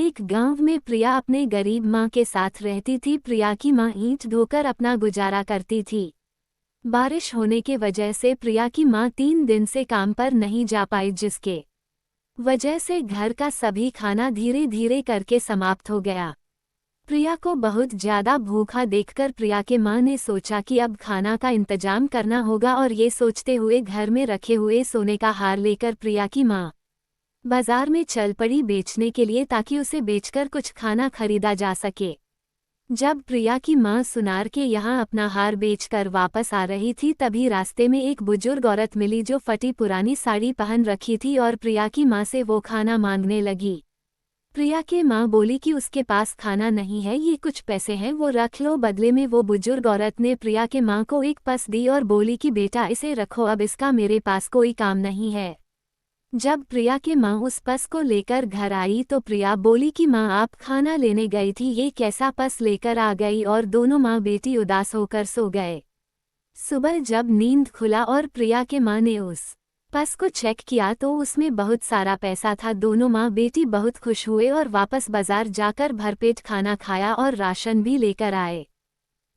एक गांव में प्रिया अपने गरीब माँ के साथ रहती थी। प्रिया की माँ ईंट ढोकर अपना गुजारा करती थी। बारिश होने के वजह से प्रिया की माँ 3 दिन से काम पर नहीं जा पाई, जिसके वजह से घर का सभी खाना धीरे धीरे करके समाप्त हो गया। प्रिया को बहुत ज्यादा भूखा देखकर प्रिया के माँ ने सोचा कि अब खाना का इंतजाम करना होगा, और ये सोचते हुए घर में रखे हुए सोने का हार लेकर प्रिया की माँ बाजार में चल पड़ी बेचने के लिए, ताकि उसे बेचकर कुछ खाना खरीदा जा सके। जब प्रिया की माँ सुनार के यहाँ अपना हार बेचकर वापस आ रही थी, तभी रास्ते में एक बुजुर्ग औरत मिली जो फटी पुरानी साड़ी पहन रखी थी और प्रिया की माँ से वो खाना मांगने लगी। प्रिया की माँ बोली कि उसके पास खाना नहीं है, ये कुछ पैसे हैं, वो रख लो। बदले में वो बुजुर्ग औरत ने प्रिया के माँ को एक पस दी और बोली कि बेटा इसे रखो, अब इसका मेरे पास कोई काम नहीं है। जब प्रिया की माँ उस पस को लेकर घर आई तो प्रिया बोली कि माँ आप खाना लेने गई थी, ये कैसा पस लेकर आ गई, और दोनों माँ बेटी उदास होकर सो गए। सुबह जब नींद खुला और प्रिया के माँ ने उस पस को चेक किया तो उसमें बहुत सारा पैसा था। दोनों माँ बेटी बहुत खुश हुए और वापस बाजार जाकर भरपेट खाना खाया और राशन भी लेकर आए।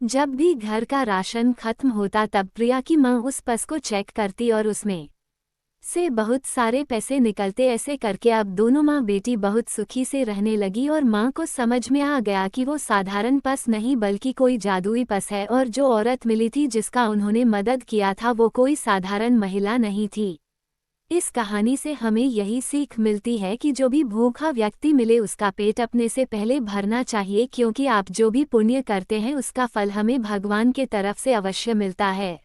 जब भी घर का राशन खत्म होता तब प्रिया की माँ उस पस को चेक करती और उसमें से बहुत सारे पैसे निकलते। ऐसे करके अब दोनों माँ बेटी बहुत सुखी से रहने लगी, और माँ को समझ में आ गया कि वो साधारण पस नहीं बल्कि कोई जादुई पस है, और जो औरत मिली थी जिसका उन्होंने मदद किया था वो कोई साधारण महिला नहीं थी। इस कहानी से हमें यही सीख मिलती है कि जो भी भूखा व्यक्ति मिले उसका पेट अपने से पहले भरना चाहिए, क्योंकि आप जो भी पुण्य करते हैं उसका फल हमें भगवान के तरफ से अवश्य मिलता है।